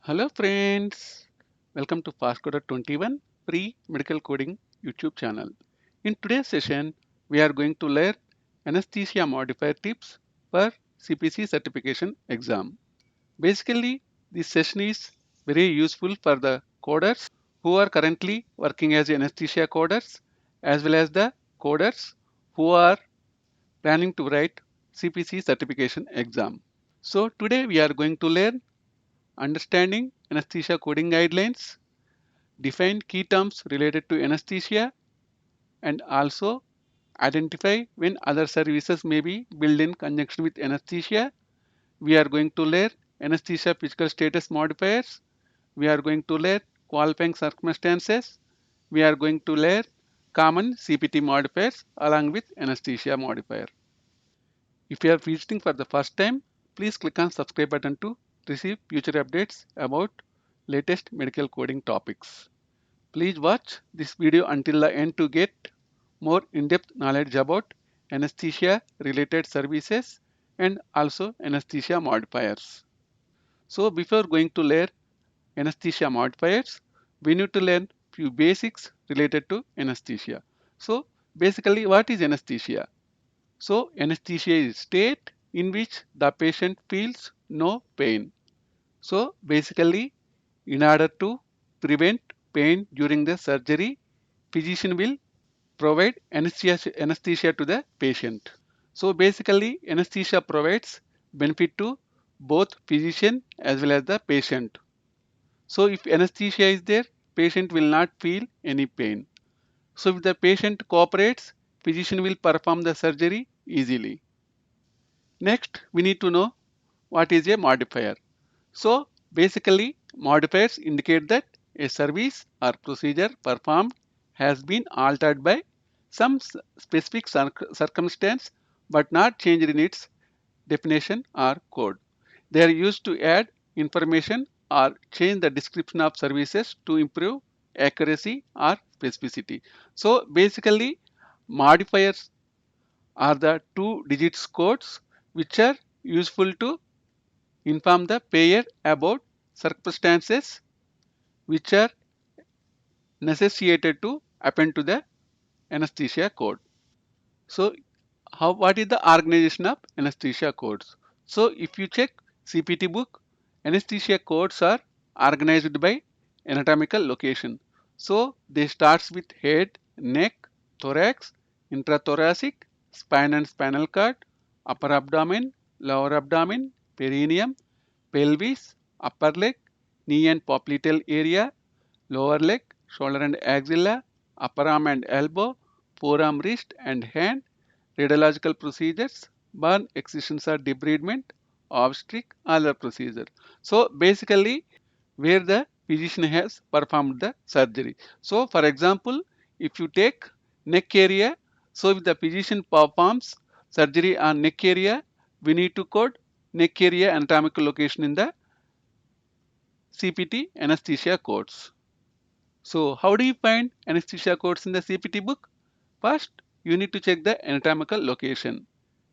Hello friends, welcome to FastCoder 21 pre-medical coding YouTube channel. In today's session, we are going to learn anesthesia modifier tips for CPC certification exam. Basically, this session is very useful for the coders who are currently working as anesthesia coders as well as the coders who are planning to write CPC certification exam. So today we are going to learn understanding anesthesia coding guidelines, define key terms related to anesthesia, and also identify when other services may be built in conjunction with anesthesia. We are going to learn anesthesia physical status modifiers. We are going to learn qualifying circumstances. We are going to learn common CPT modifiers along with anesthesia modifier. If you are visiting for the first time, please click on subscribe button to receive future updates about latest medical coding topics. Please watch this video until the end to get more in-depth knowledge about anesthesia related services and also anesthesia modifiers. So before going to learn anesthesia modifiers, we need to learn few basics related to anesthesia. So basically what is anesthesia? So anesthesia is state in which the patient feels no pain. So basically in order to prevent pain during the surgery, physician will provide anesthesia to the patient. So basically anesthesia provides benefit to both physician as well as the patient. So if anesthesia is there, patient will not feel any pain. So if the patient cooperates, physician will perform the surgery easily. Next, we need to know what is a modifier. So basically, modifiers indicate that a service or procedure performed has been altered by some specific circumstance but not changed in its definition or code. They are used to add information or change the description of services to improve accuracy or specificity. So basically, modifiers are the two digits codes which are useful to inform the payer about circumstances which are necessitated to append to the anesthesia code. So what is the organization of anesthesia codes? So if you check CPT book, anesthesia codes are organized by anatomical location. So they starts with head, neck, thorax, intrathoracic, spine and spinal cord, upper abdomen, lower abdomen, perineum, pelvis, upper leg, knee and popliteal area, lower leg, shoulder and axilla, upper arm and elbow, forearm, wrist and hand, radiological procedures, burn excisions or debridement, obstetric, other procedure. So basically where the physician has performed the surgery. So for example, if you take neck area, so if the physician performs surgery on neck area, we need to code neck area anatomical location in the CPT anesthesia codes. So how do you find anesthesia codes in the CPT book? First, you need to check the anatomical location.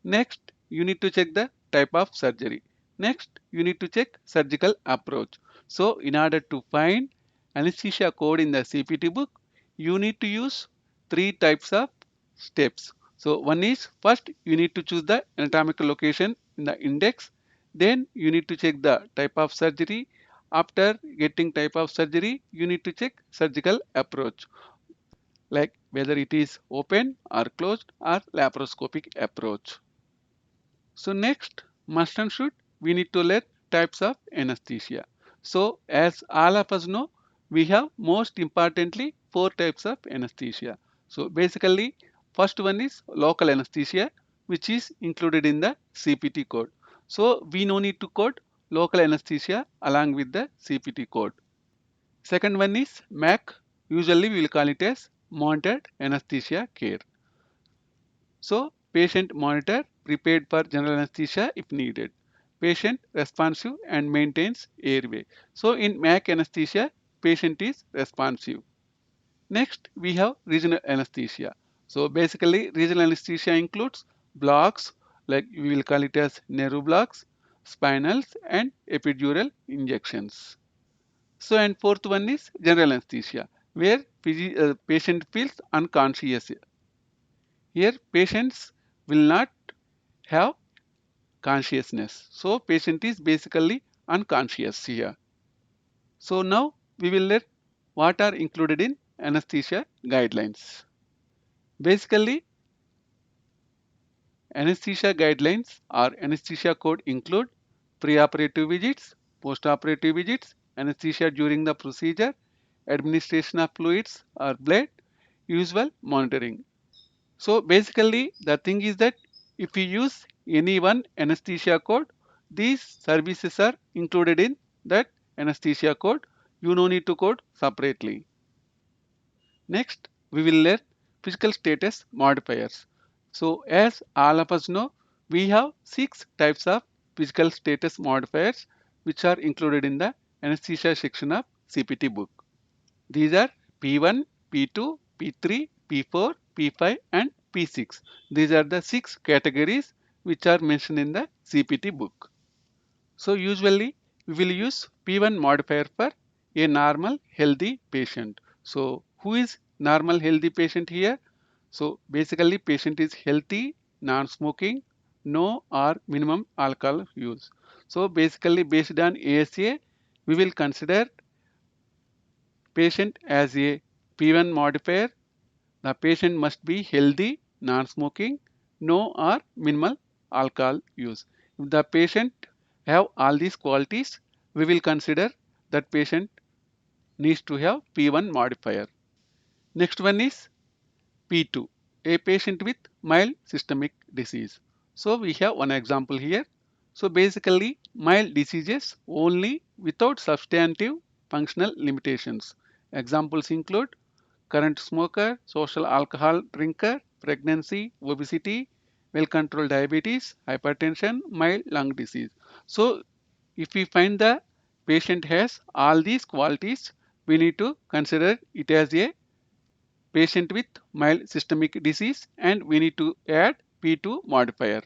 Next, you need to check the type of surgery. Next, you need to check surgical approach. So in order to find anesthesia code in the CPT book, you need to use three types of steps. So one is first you need to choose the anatomical location in the index. Then you need to check the type of surgery. After getting type of surgery, you need to check surgical approach, like whether it is open or closed or laparoscopic approach. So next, must and should, we need to learn types of anesthesia. So as all of us know, we have most importantly four types of anesthesia. So basically, first one is local anesthesia, which is included in the CPT code. So we no need to code local anesthesia along with the CPT code. Second one is MAC. Usually we will call it as monitored anesthesia care. So patient monitor prepared for general anesthesia if needed. Patient responsive and maintains airway. So in MAC anesthesia, patient is responsive. Next, we have regional anesthesia. So basically, regional anesthesia includes blocks, like we will call it as nerve blocks, spinals, and epidural injections. So and fourth one is general anesthesia, where patient feels unconscious. Here patients will not have consciousness. So patient is basically unconscious here. So now we will learn what are included in anesthesia guidelines. Basically, anesthesia guidelines or anesthesia code include preoperative visits, postoperative visits, anesthesia during the procedure, administration of fluids or blood, usual monitoring. So basically the thing is that if you use any one anesthesia code, these services are included in that anesthesia code. You no need to code separately. Next, we will learn physical status modifiers. So as all of us know, we have 6 types of physical status modifiers which are included in the anesthesia section of CPT book. These are P1, P2, P3, P4, P5 and P6. These are the 6 categories which are mentioned in the CPT book. So usually we will use P1 modifier for a normal healthy patient. So who is normal healthy patient here? So basically patient is healthy, non-smoking, no or minimum alcohol use. So basically based on ASA, we will consider patient as a P1 modifier. The patient must be healthy, non-smoking, no or minimal alcohol use. If the patient have all these qualities, we will consider that patient needs to have P1 modifier. Next one is P2, a patient with mild systemic disease. So we have one example here. So basically mild diseases only without substantive functional limitations. Examples include current smoker, social alcohol drinker, pregnancy, obesity, well-controlled diabetes, hypertension, mild lung disease. So if we find the patient has all these qualities, we need to consider it as a patient with mild systemic disease and we need to add P2 modifier.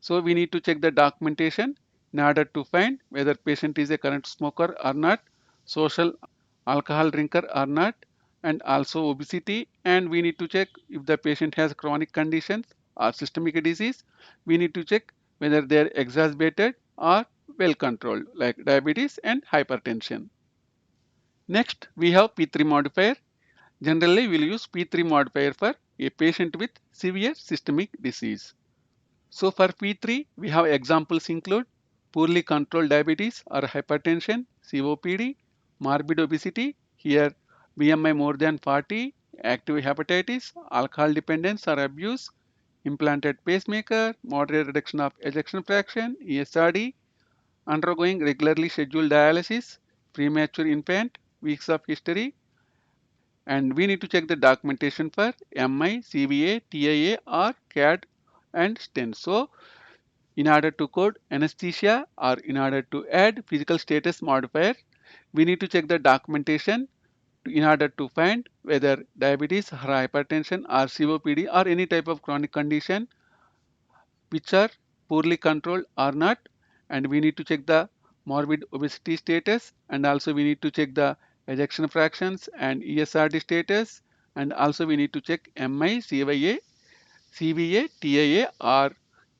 So we need to check the documentation in order to find whether patient is a current smoker or not, social alcohol drinker or not, and also obesity. And we need to check if the patient has chronic conditions or systemic disease. We need to check whether they are exacerbated or well controlled like diabetes and hypertension. Next, we have P3 modifier. Generally, we will use P3 modifier for a patient with severe systemic disease. So for P3, we have examples include poorly controlled diabetes or hypertension, COPD, morbid obesity, here BMI more than 40, active hepatitis, alcohol dependence or abuse, implanted pacemaker, moderate reduction of ejection fraction, ESRD, undergoing regularly scheduled dialysis, premature infant, weeks of history, and we need to check the documentation for MI, CVA, TIA or CAD and stent. So in order to code anesthesia or in order to add physical status modifier, we need to check the documentation in order to find whether diabetes or hypertension or COPD or any type of chronic condition which are poorly controlled or not, and we need to check the morbid obesity status, and also we need to check the ejection fractions and ESRD status, and also we need to check MI, CVA, TIA or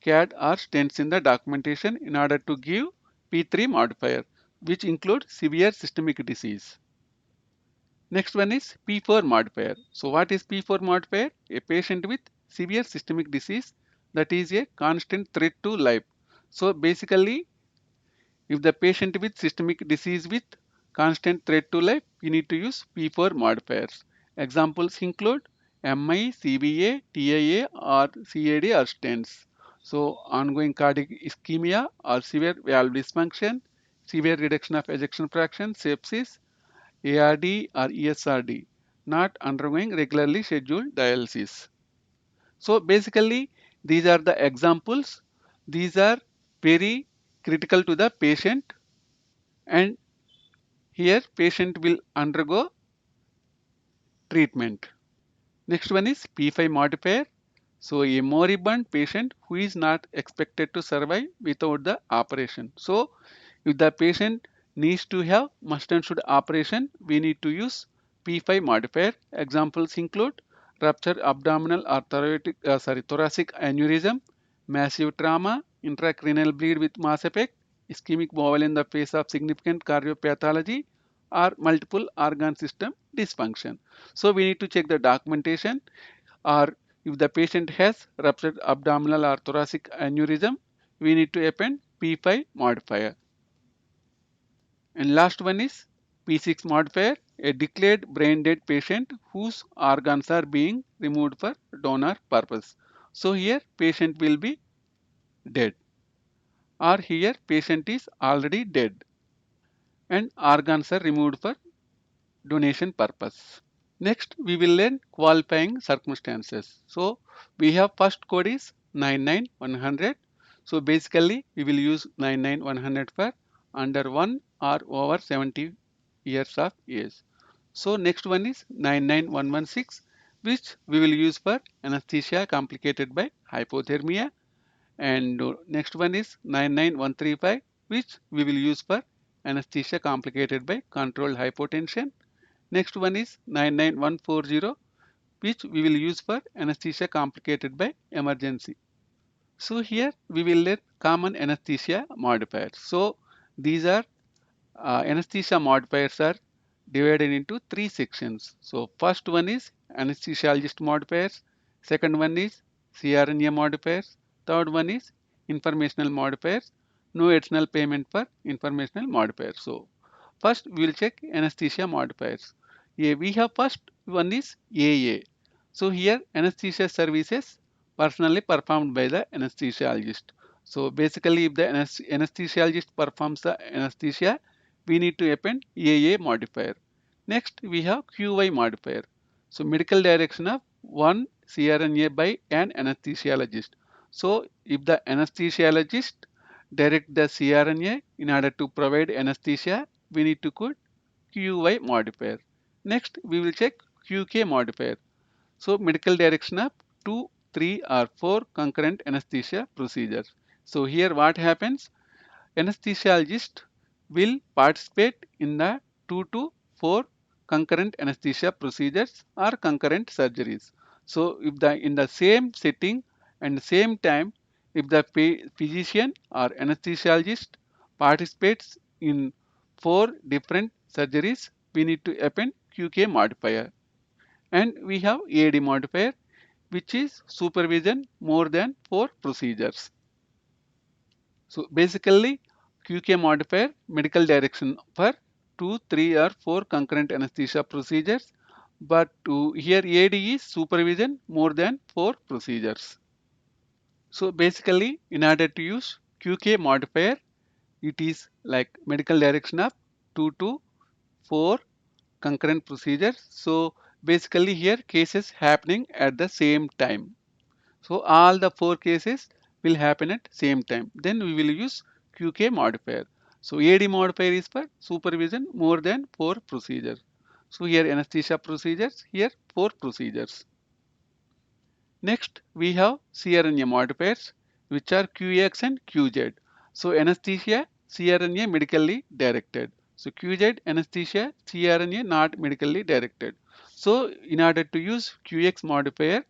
CAD or stents in the documentation in order to give P3 modifier, which include severe systemic disease. Next one is P4 modifier. So what is P4 modifier? A patient with severe systemic disease that is a constant threat to life. So basically, if the patient with systemic disease with constant threat to life, we need to use P4 modifiers. Examples include MI, CVA, TIA or CAD or stents. So ongoing cardiac ischemia or severe valve dysfunction, severe reduction of ejection fraction, sepsis, ARD or ESRD, not undergoing regularly scheduled dialysis. So basically, these are the examples. These are very critical to the patient, and here patient will undergo treatment. Next one is P5 modifier. So a moribund patient who is not expected to survive without the operation. So if the patient Needs to have must and should operation, we need to use P5 modifier. Examples include rupture abdominal or thoracic aneurysm, massive trauma, intracranial bleed with mass effect, ischemic bowel in the face of significant cardiopathology, or multiple organ system dysfunction. So we need to check the documentation, or if the patient has ruptured abdominal or thoracic aneurysm, we need to append P5 modifier. And last one is P6 modifier, a declared brain dead patient whose organs are being removed for donor purpose. So here patient will be dead, or here patient is already dead and organs are removed for donation purpose. Next, we will learn qualifying circumstances. So we have first code is 99100. So basically we will use 99100 for under 1 or over 70 years of age. So next one is 99116, which we will use for anesthesia complicated by hypothermia. And next one is 99135, which we will use for anesthesia complicated by controlled hypotension. Next one is 99140, which we will use for anesthesia complicated by emergency. So here we will learn common anesthesia modifiers. So these are anesthesia modifiers are divided into three sections. So first one is anesthesiologist modifiers, second one is CRNA modifiers, third one is informational modifiers, no additional payment for informational modifiers. So first we will check anesthesia modifiers. Yeah, we have first one is AA. So here anesthesia services personally performed by the anesthesiologist. So basically if the anesthesiologist performs the anesthesia, we need to append AA modifier. Next we have QY modifier. So medical direction of one CRNA by an anesthesiologist. So if the anesthesiologist direct the CRNA in order to provide anesthesia, we need to put QY modifier. Next we will check QK modifier. So medical direction of 2, 3 or 4 concurrent anesthesia procedures. So here what happens? Anesthesiologist will participate in the 2 to 4 concurrent anesthesia procedures or concurrent surgeries. So if the in the same setting and same time, if the physician or anesthesiologist participates in 4 different surgeries, we need to append QK modifier. And we have AD modifier, which is supervision more than 4 procedures. So basically QK modifier medical direction for 2, 3 or 4 concurrent anesthesia procedures, but here AD is supervision more than 4 procedures. So basically in order to use QK modifier, it is like medical direction of 2 to 4 concurrent procedures. So basically here cases happening at the same time. So all the 4 cases will happen at same time. Then we will use QK modifier. So AD modifier is for supervision more than 4 procedures. So here anesthesia procedures, here 4 procedures. Next we have CRNA modifiers, which are QX and QZ. So anesthesia, CRNA medically directed. So QZ anesthesia, CRNA not medically directed. So in order to use QX modifier,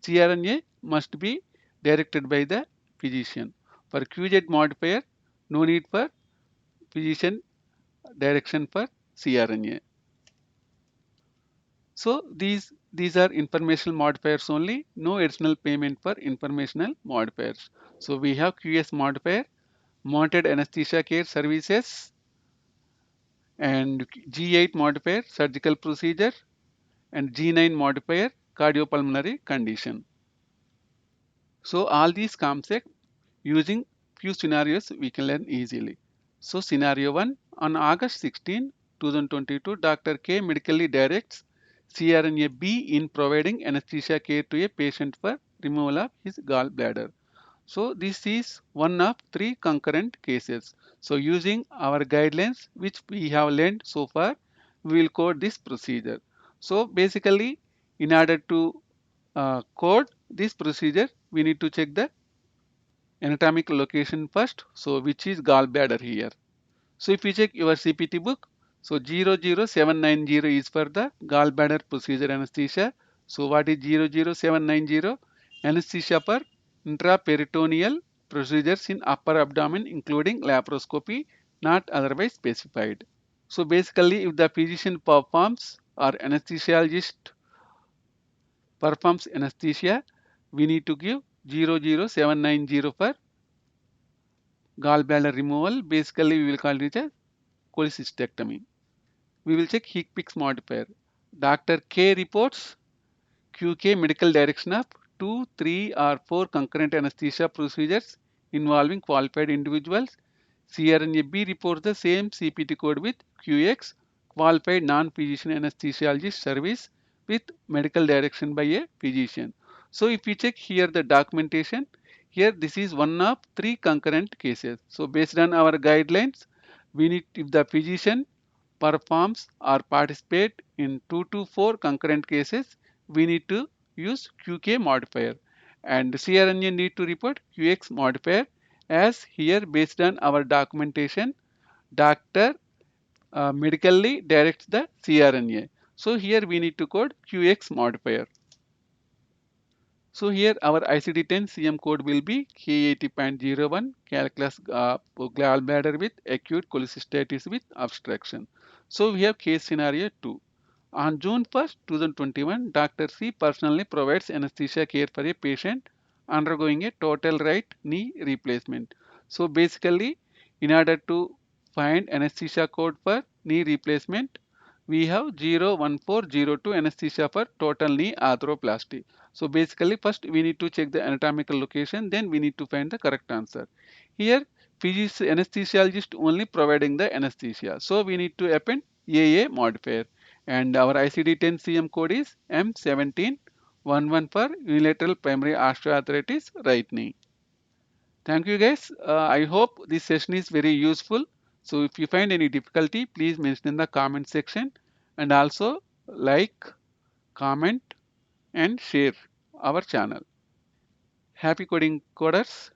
CRNA must be directed by the physician. For QZ modifier, no need for physician direction for CRNA. So these are informational modifiers only, no additional payment for informational modifiers. So we have QS modifier, monitored anesthesia care services, and G8 modifier, surgical procedure, and G9 modifier, cardiopulmonary condition. So all these concepts using few scenarios we can learn easily. So scenario 1, on August 16, 2022, Dr. K medically directs CRNA B in providing anesthesia care to a patient for removal of his gallbladder. So this is one of 3 concurrent cases. So using our guidelines which we have learned so far, we will code this procedure. So basically in order to code this procedure, we need to check the anatomic location first. So which is gallbladder here. So if you check your CPT book, so 00790 is for the gallbladder procedure anesthesia. So what is 00790? Anesthesia for intraperitoneal procedures in upper abdomen including laparoscopy, not otherwise specified. So basically if the physician performs or anesthesiologist performs anesthesia, we need to give 00790 for gallbladder removal. Basically we will call it as cholecystectomy. We will check HICPICS modifier. Dr. K reports QK medical direction of 2, 3 or 4 concurrent anesthesia procedures involving qualified individuals. CRNA-B reports the same CPT code with QX qualified non-physician anesthesiologist service with medical direction by a physician. So if we check here the documentation, here this is one of 3 concurrent cases. So based on our guidelines, we need if the physician performs or participate in 2 to 4 concurrent cases, we need to use QK modifier and CRNA need to report QX modifier as here based on our documentation, doctor medically directs the CRNA. So here we need to code QX modifier. So here our ICD-10 CM code will be K80.01 calculus gallbladder with acute cholecystitis with obstruction. So we have case scenario 2. On June 1st, 2021, Dr. C personally provides anesthesia care for a patient undergoing a total right knee replacement. So basically, in order to find anesthesia code for knee replacement, we have 01402 anesthesia for total knee arthroplasty. So basically first we need to check the anatomical location, then we need to find the correct answer. Here anesthesiologist only providing the anesthesia. So we need to append AA modifier and our ICD-10 CM code is M1711 for unilateral primary osteoarthritis right knee. Thank you guys. I hope this session is very useful. So if you find any difficulty, please mention in the comment section and also like, comment and share our channel. Happy coding coders.